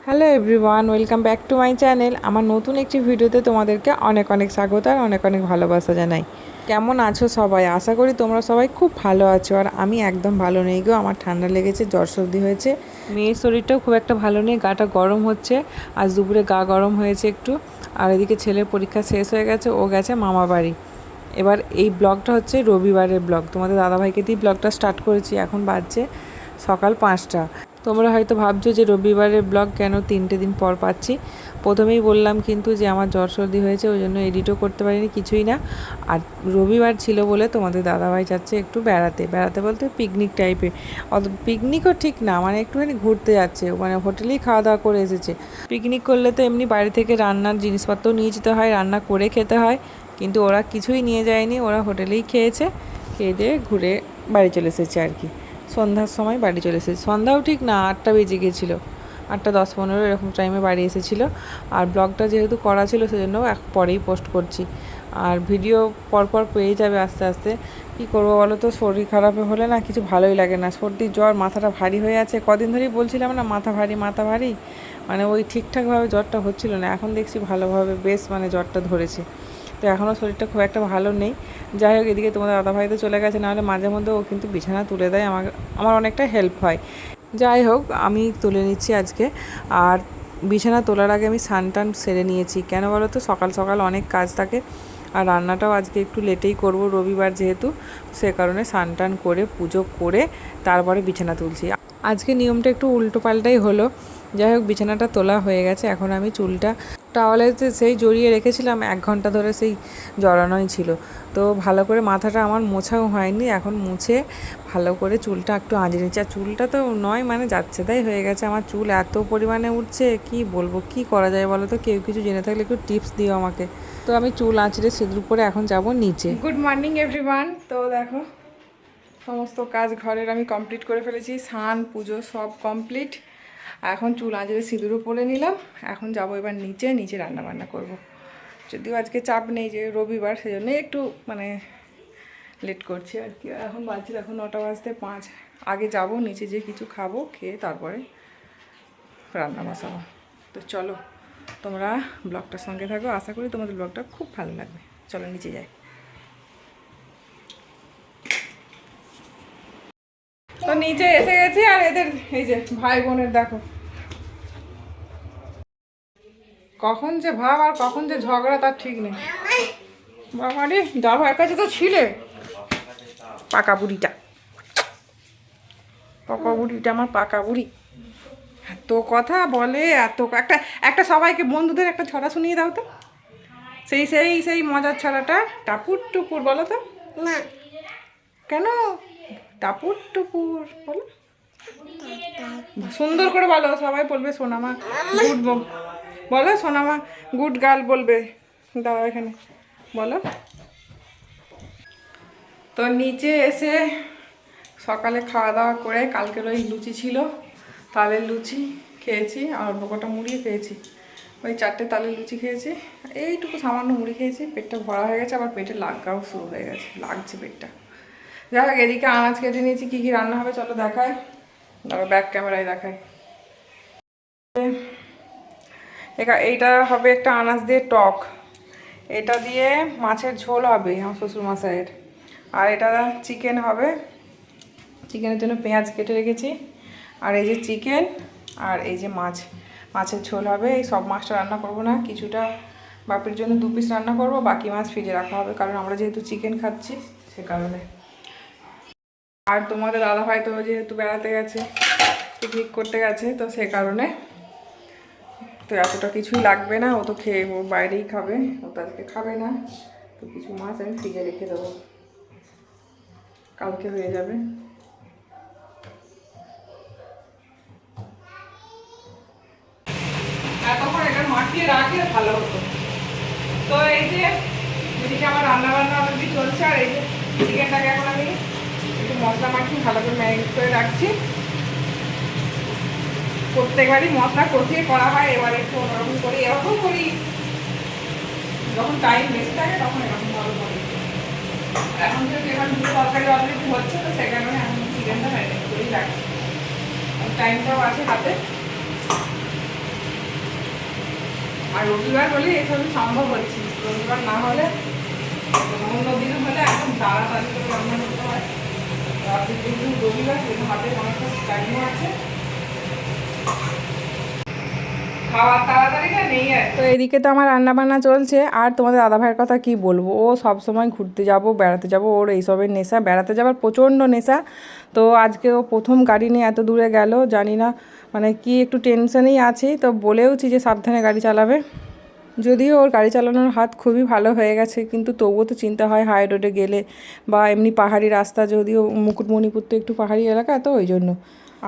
Hello everyone, welcome back to my channel. আমার নতুন একটি ভিডিওতে তোমাদেরকে অনেক অনেক স্বাগত আর অনেক অনেক ভালোবাসা জানাই। কেমন আছো সবাই? আশা করি তোমরা সবাই খুব ভালো আছো। আর আমি একদম ভালো নেই গো, আমার ঠান্ডা লেগেছে, জ্বর সর্দি হয়েছে। মেয়ের শরীরটাও খুব একটা ভালো নেই, গাটা গরম হচ্ছে। আজ দুপুরে গা গরম হয়েছে একটু। আর এদিকে ছেলের পরীক্ষা শেষ হয়ে গেছে, ও গেছে মামা বাড়ি। এবার এই ব্লগটা হচ্ছে রবিবারের ব্লগ, তোমাদের দাদাভাইকে দিয়ে ব্লগটা স্টার্ট করেছি। এখন বাজছে সকাল 5টা। তোমরা হয়তো ভাবছো যে রবিবারের ব্লগ কেন 3টে দিন পর পাচ্ছি। প্রথমেই বললাম কিন্তু যে আমার জ্বর সর্দি হয়েছে, ওই জন্য এডিটও করতে পারিনি, কিছুই না। আর রবিবার ছিল বলে তোমাদের দাদাভাই যাচ্ছে একটু বেড়াতে বেড়াতে বলতে পিকনিক টাইপের। অত পিকনিকও ঠিক না, মানে একটুখানি ঘুরতে যাচ্ছে, মানে হোটেলেই খাওয়া দাওয়া করে এসেছে। পিকনিক করলে তো এমনি বাড়ি থেকে রান্নার জিনিসপত্র নিয়ে যেতে হয়, রান্না করে খেতে হয়, কিন্তু ওরা কিছুই নিয়ে যায়নি, ওরা হোটেলেই খেয়েছে। খেয়ে দিয়ে ঘুরে বাড়ি চলে এসেছে আর কি। সন্ধ্যার সময় বাড়ি চলে এসেছে, সন্ধ্যাও ঠিক না, 8টা বেজে গিয়েছিলো, 8:10-15 এরকম টাইমে বাড়ি এসেছিলো। আর ব্লগটা যেহেতু করা ছিল সেজন্য পরেই পোস্ট করছি। আর ভিডিও পরপর পেয়ে যাবে আস্তে আস্তে। কী করবো বলো তো, শরীর খারাপ হলে না কিছু ভালোই লাগে না, সর্দি জ্বর, মাথাটা ভারী হয়ে আছে। কদিন ধরেই বলছিলাম না মাথা ভারী মাথা ভারী, মানে ওই ঠিকঠাকভাবে জ্বরটা হচ্ছিল না। এখন দেখছি ভালোভাবে বেশ মানে জ্বরটা ধরেছে। তো এখনও শরীরটা খুব একটা ভালো নেই। যাই হোক, এদিকে তোমাদের দাদাভাই তো চলে গেছে, নাহলে মাঝে মধ্যে ও কিন্তু বিছানা তুলে দেয়, আমার অনেকটা হেল্প হয়। যাই হোক, আমি তুলে নিচ্ছি আজকে। আর বিছানা তোলার আগে আমি স্নান টান সেরে নিয়েছি। কেন বলো তো, সকাল সকাল অনেক কাজ থাকে। আর রান্নাটাও আজকে একটু লেটেই করব, রবিবার যেহেতু, সে কারণে স্নান টান করে পুজো করে তারপরে বিছানা তুলছি। আজকে নিয়মটা একটু উল্টো পাল্টাই হলো। যাই হোক, বিছানাটা তোলা হয়ে গেছে। এখন আমি চুলটা টাওয়ালেতে সেই জড়িয়ে রেখেছিলাম, 1 ঘন্টা ধরে সেই জড়ানোই ছিল। তো ভালো করে মাথাটা আমার মোছাও হয়নি, এখন মুছে ভালো করে চুলটা একটু আঁচড়ে নিচ্ছি। আর চুলটা তো নয় মানে যাচ্ছে তাই হয়ে গেছে, আমার চুল এত পরিমাণে উঠছে, কি বলবো, কি করা যায় বলো তো? কেউ কিছু জেনে থাকলে একটু টিপস দিও আমাকে। তো আমি চুল আঁচড়ে সিঁদুর পরে এখন যাব নিচে। Good morning everyone. তো দেখো, সমস্ত কাজ ঘরের আমি কমপ্লিট করে ফেলেছি, স্নান পুজো সব কমপ্লিট। এখন চুল আঁচড়ে সিঁদুরও পরে নিলাম। এখন যাব এবার নিচে রান্না বান্না করব। যদিও আজকে চাপ নেই, যে রবিবার, সেজন্য একটু মানে লেট করছি আর কি। এখন বাজছে, এখন 9:05। আগে যাব নিচে, যে কিছু খাবো, খেয়ে তারপরে রান্না বসাবো। তো চলো, তোমরা ব্লগটার সঙ্গে থাকো, আশা করি তোমাদের ব্লগটা খুব ভালো লাগবে। চলো নিচে যাই। তো নিচে এসে গেছি, আর এদের এই যে ভাই বোনের দেখো, কখন যে ভাব আর কখন যে ঝগড়া তার ঠিক নেই। বাবারে, দাদার কাছে তো ছিলে পাকা বুড়িটা, আমার পাকা বুড়ি এত কথা বলে, এত একটা একটা সবাইকে বন্ধুদের একটা ছড়া শুনিয়ে দাও তো, সেই সেই সেই মজার ছড়াটা। টাপুর টুপুর বলো তো। না, কেন? টাপুর টুপুর বলো, সুন্দর করে বলো, সবাই বলবে সোনামা গুড বলো, সোনামা গুড গার্ল বলবে। দাঁড়াও এখানে, বলো। তো নিচে এসে সকালে খাওয়া দাওয়া করে, কালকের ওই লুচি ছিল, তালের লুচি খেয়েছি, আর অল্প কটা মুড়িয়ে খেয়েছি। ওই 4টে তালের লুচি খেয়েছি, এইটুকু সামান্য মুড়ি খেয়েছি, পেটটা ভরা হয়ে গেছে। আবার পেটে লাগাও শুরু হয়ে গেছে, লাগছে পেটটা। যাই হোক, এদিকে আনাজ কেটে নিয়েছি, কী কী রান্না হবে চলো দেখায়। তারপর ব্যাক ক্যামেরায় দেখায়। এইটা হবে একটা আনাজ দিয়ে টক, এটা দিয়ে মাছের ঝোল হবে আমার শ্বশুরমশাইয়ের, আর এটা চিকেন হবে। চিকেনের জন্য পেঁয়াজ কেটে রেখেছি, আর এই যে চিকেন, আর এই যে মাছের ঝোল হবে। এই সব মাছটা রান্না করব না, কিছুটা বাপির জন্য 2 পিস রান্না করব, বাকি মাছ ফ্রিজে রাখা হবে, কারণ আমরা যেহেতু চিকেন খাচ্ছি সে কারণে। আর তোমাদের দাদাভাই তো যেহেতু বেড়াতে গেছে, পিকনিক করতে গেছে, তো সে কারণে তো এতটা কিছুই লাগবে না, ও তো ও বাইরেই খাবে, ও তো আজকে খাবে না। তো কিছু মাছ আমি ফ্রিজে রেখে দেবো, কালকে হয়ে যাবে। তখন এটা মাখিয়ে রাখলে ভালো হতো। তো এই যে এদিকে আমার রান্নাবান্না অলরেডি চলছে, আর এই যে চিকেনটাকে এখন আমি একটু মশলা মাখিয়ে ভালো করে ম্যারিনেট করে রাখছি। প্রত্যেকবারই মশলা কষিয়ে করা হয়, এবার একটু অন্যরকম করি, এরকম করি যখন টাইম বেশি থাকে, তখন এরকম ভালো করি। এখন যেহেতু এবার দুটো তরকারি অলরেডি হচ্ছে, তো সে কারণে এখন চিকেনটা ম্যারিনেট করেই রাখছি, টাইমটাও আছে হাতে। আর রবিবার হলে এসবই সম্ভব হচ্ছে, রবিবার না হলে অন্য দিন হলে এখন তাড়াতাড়ি করে রান্না করতে হয়। রাতের দিন রবিবার হাতে অনেকটা টাইমও আছে, তো এদিকে তো আমার রান্না বান্না চলছে। আর তোমাদের দাদাভাইয়ের কথা কি বলবো, ও সব সময় ঘুরতে যাব বেড়াতে যাব, ওর এইসবের নেশা, বেড়াতে যাবার প্রচণ্ড নেশা। তো আজকে ও প্রথম গাড়ি নিয়ে এত দূরে গেল, জানি না মানে কি একটু টেনশনেই আছি। তো বলেওছি যে সাবধানে গাড়ি চালাবে, যদিও ওর গাড়ি চালানোর হাত খুবই ভালো হয়ে গেছে, কিন্তু তবুও তো চিন্তা হয় হাই রোডে গেলে বা এমনি পাহাড়ি রাস্তা, যদিও মুকুটমণিপুর তো একটু পাহাড়ি এলাকা, তো ওই জন্য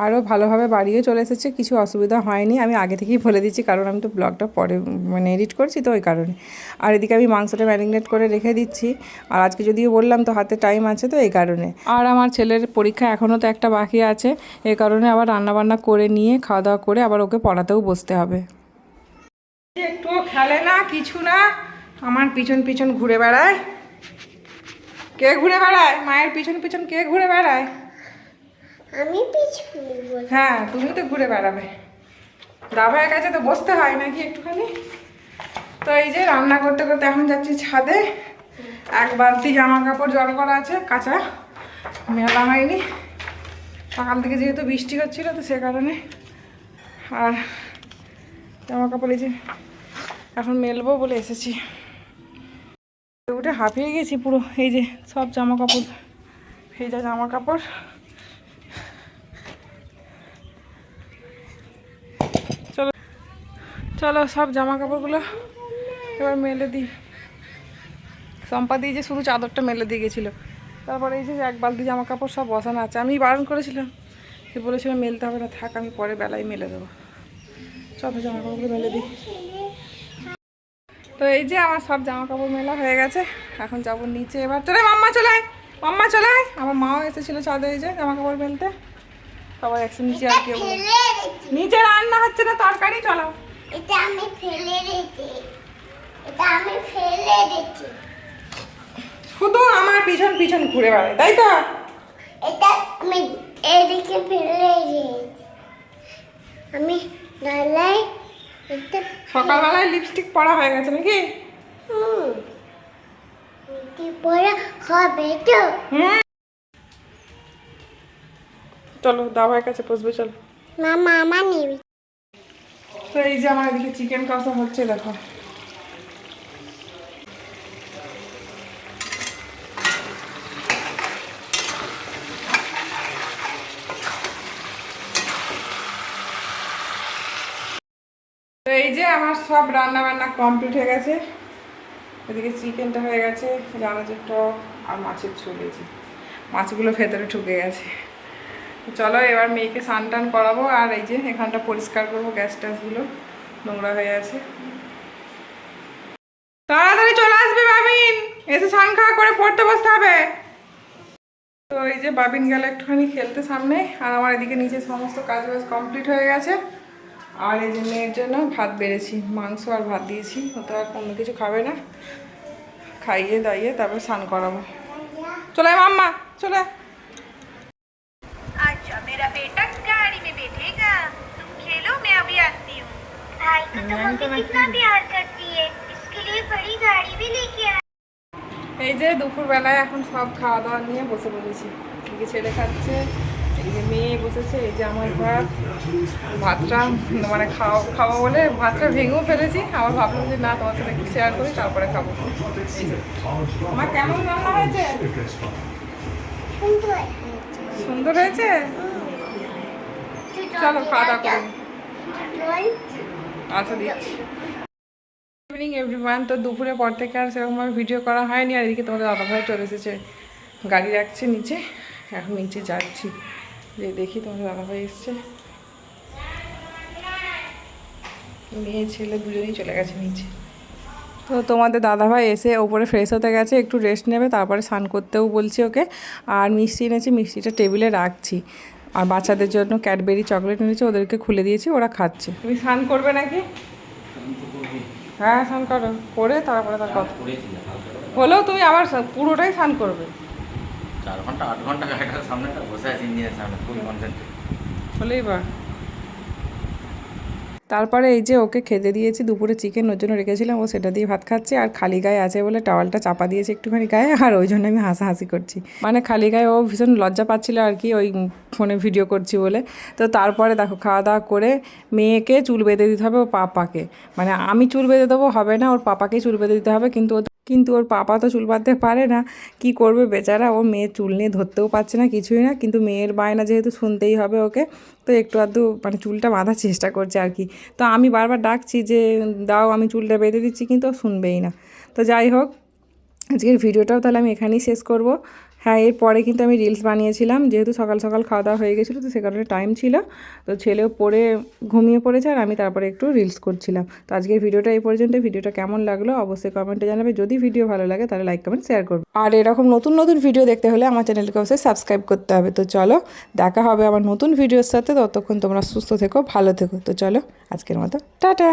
আরও ভালোভাবে বাড়িয়ে চলে এসেছে, কিছু অসুবিধা হয়নি। আমি আগে থেকেই বলে দিচ্ছি, কারণ আমি তো ব্লগটা পরে মানে এডিট করছি, তো ওই কারণে। আর এদিকে আমি মাংসটা ম্যারিনেট করে রেখে দিচ্ছি, আর আজকে যদিও বললাম তো হাতে টাইম আছে, তো এই কারণে। আর আমার ছেলের পরীক্ষা এখনও তো একটা বাকি আছে, এই কারণে আবার রান্নাবান্না করে নিয়ে খাওয়া দাওয়া করে আবার ওকে পড়াতেও বসতে হবে। একটুও খেলে না, কিছু না, আমার পিছন পিছন ঘুরে বেড়ায়। কে ঘুরে বেড়ায়? মায়ের পিছন পিছন কে ঘুরে বেড়ায়? আমি পিছনে। হ্যাঁ, তুমি তো ঘুরে বেড়াবে, দাভাইয়ের কাছে তো বসতে হয় নাকি একটুখানি। তো এই যে রান্না করতে করতে এখন যাচ্ছি ছাদে, এক বালতি জামা কাপড় জল করা আছে, কাঁচা মেলা হয়নি, সকাল থেকে যেহেতু বৃষ্টি হচ্ছিল, তো সে কারণে। আর জামা কাপড় এই যে এখন মেলবো বলে এসেছি, উঠে হাঁপিয়ে গেছি পুরো। এই যে সব জামা কাপড়, ভেজা জামা কাপড়। চলো চলো সব জামা কাপড়গুলো এবার মেলে দিই। সম্পা দিয়ে যে শুধু চাদরটা মেলে দিয়ে গেছিলো, তারপরে এই যে এক বালতি জামা কাপড় সব বসানো আছে। আমি বারণ করেছিলাম, সে বলেছিলাম মেলতে হবে না, থাক আমি পরে বেলায় মেলে দেবো। চলো জামা কাপড়গুলো মেলে দিই। তো এই যে আমার সব জামা কাপড় মেলা হয়ে গেছে, এখন যাবো নিচে। এবার চলে মাম্মা, চলে মাম্মা, চলে। আমার মাও এসেছিলো ছাদে এই যে জামা কাপড় মেলতে, সবাই একসাথে নিচে। আর কেউ নিচে রান্না হচ্ছে না, তরকারি। চলো, এটা আমি ফেলে রেখেছি, এটা আমি ফেলে রেখেছি। শুধু আমার পিছন পিছন ঘুরে বেড়ায়, তাই তো? এটা আমি এদিকে ফেলে রেখেছি, আমি ডালাই। এটা সকালবেলায় লিপস্টিক পরা হয়ে গেছে নাকি? পরে হবে তো। চলো দাভাইয়ের কাছে বসবে, চলো। মামা আমার নেবে। তো এই যে আমার এদিকে চিকেন কষা হচ্ছে, দেখো। তো এই যে আমার সব রান্না বান্না কমপ্লিট হয়ে গেছে। এদিকে চিকেনটা হয়ে গেছে, জানাজের টক আর মাছের ঝোল। এই যে মাছগুলো ভেতরে ঢুকে গেছে। চলো এবার মেয়েকে স্নান টান করাবো, আর এই যে এখানটা পরিষ্কার করবো, গ্যাস ট্যাসগুলো নোংরা হয়ে আছে। তাড়াতাড়ি চলে আসবে বাবিন, এসে স্নান খাওয়া করে পড়তে বসতে হবে। তো এই যে বাবিন গেল একটুখানি খেলতে সামনে, আর আমার এদিকে নিচে সমস্ত কাজ বাজ কমপ্লিট হয়ে গেছে। আর এই যে মেয়ের জন্য ভাত বেড়েছি, মাংস আর ভাত দিয়েছি, ও তো আর কোনো কিছু খাবে না, খাইয়ে দাইয়ে তারপর স্নান করাবো। চলে মাম্মা, চলে। अच्छा मेरा बेटा गाड़ी में बैठेगा, तुम खेलो मैं अभी आती हूँ। भाई तो तुमसे कितना प्यार करती है, इसके लिए बड़ी गाड़ी भी लेके आ। এই যে দুপুরবেলায় এখন সব খাওয়া দাওয়া নিয়ে বসে পড়েছি। এদিকে ছেলে খাচ্ছে, এদিকে মেয়ে বসেছে। এই যে আমার ভাতটা মানে খাবো বলে ভাতটা ভেঙেও ফেলেছি। আবার ভাবলাম যে না, তোমার সাথে একটু শেয়ার করি, তারপরে খাবো। আমার কেমন রান্না হয়েছে? সুন্দর হয়েছে। চলো খাওয়া দাওয়া করি। আচ্ছা দিচ্ছি। Evening everyone. তো দুপুরের পর থেকে আর সেরকমভাবে ভিডিও করা হয়নি। আর এদিকে তোমাদের দাদাভাই চলে এসেছে, গাড়ি রাখছে নিচে, এখন নিচে যাচ্ছি, যে দেখি তোমাদের দাদাভাই এসছে। মেয়ে ছেলে দুজনেই চলে গেছে নিচে। তো তোমাদের দাদাভাই এসে ওপরে ফ্রেশ হতে গেছে, একটু রেস্ট নেবে, তারপরে স্নান করতেও বলছি ওকে। আর মিষ্টি এনেছি, মিষ্টিটা টেবিলে রাখছি। আর বাচ্চাদের জন্য ক্যাডবেরি চকলেট এনেছি, ওদেরকে খুলে দিয়েছি, ওরা খাচ্ছে। তুমি স্নান করবে নাকি? হ্যাঁ স্নান করো, করে তারপরে তার কথা হলেও তুমি আবার পুরোটাই স্নান করবে। 4 ঘন্টা 8 ঘন্টা গাড়িটার সামনেটা বসে আছি, ইঞ্জিনের সামনে, ফুল কনসেন্ট্রেট হলেই বা। তারপরে এই যে ওকে খেতে দিয়েছি, দুপুরে চিকেন ওর জন্য রেখেছিলাম, ও সেটা দিয়ে ভাত খাচ্ছে। আর খালি গায়ে আছে বলে টাওয়ালটা চাপা দিয়েছে একটুখানি গায়ে, আর ওই জন্য আমি হাসাহাসি করছি। মানে খালি গায়ে ও ভীষণ লজ্জা পাচ্ছিল আর কি, ওই ফোনে ভিডিও করছি বলে। তো তারপরে দেখো খাওয়া দাওয়া করে মেয়েকে চুল বেঁধে দিতে হবে ওর পাপাকে। মানে আমি চুল বেঁধে দেবো হবে না, ওর পাপাকেই চুল বেঁধে দিতে হবে। কিন্তু ওর পাপা তো চুল বাঁধতে পারে না, কি করবে বেচারা, ও মেয়ের চুল নিয়ে ধরতেও পারছে না, কিছুই না। কিন্তু মেয়ের বায়না যেহেতু শুনতেই হবে ওকে, তো একটু আধটু মানে চুলটা বাঁধার চেষ্টা করছে আর কি। তো আমি বারবার ডাকছি যে দাও আমি চুলটা বেঁধে দিচ্ছি, কিন্তু ও শুনবেই না। তো যাই হোক, আজকের ভিডিওটাও তাহলে আমি এখানেই শেষ করব। হ্যাঁ, এরপরে কিন্তু আমি রিলস বানিয়েছিলাম, যেহেতু সকাল সকাল খাওয়া দাওয়া হয়ে গেছিলো, তো সে কারণে টাইম ছিল। তো ছেলেও ঘুমিয়ে পড়েছে, আর আমি তারপরে একটু রিলস করছিলাম। তো আজকের ভিডিওটা এই পর্যন্ত। ভিডিওটা কেমন লাগলো অবশ্যই কমেন্টে জানাবে। যদি ভিডিও ভালো লাগে তাহলে লাইক কমেন্ট শেয়ার করবে। আর এরকম নতুন নতুন ভিডিও দেখতে হলে আমার চ্যানেলকে অবশ্যই সাবস্ক্রাইব করতে হবে। তো চলো, দেখা হবে আমার নতুন ভিডিওর সাথে। ততক্ষণ তোমরা সুস্থ থেকো, ভালো থেকো। তো চলো, আজকের মতো টাটা।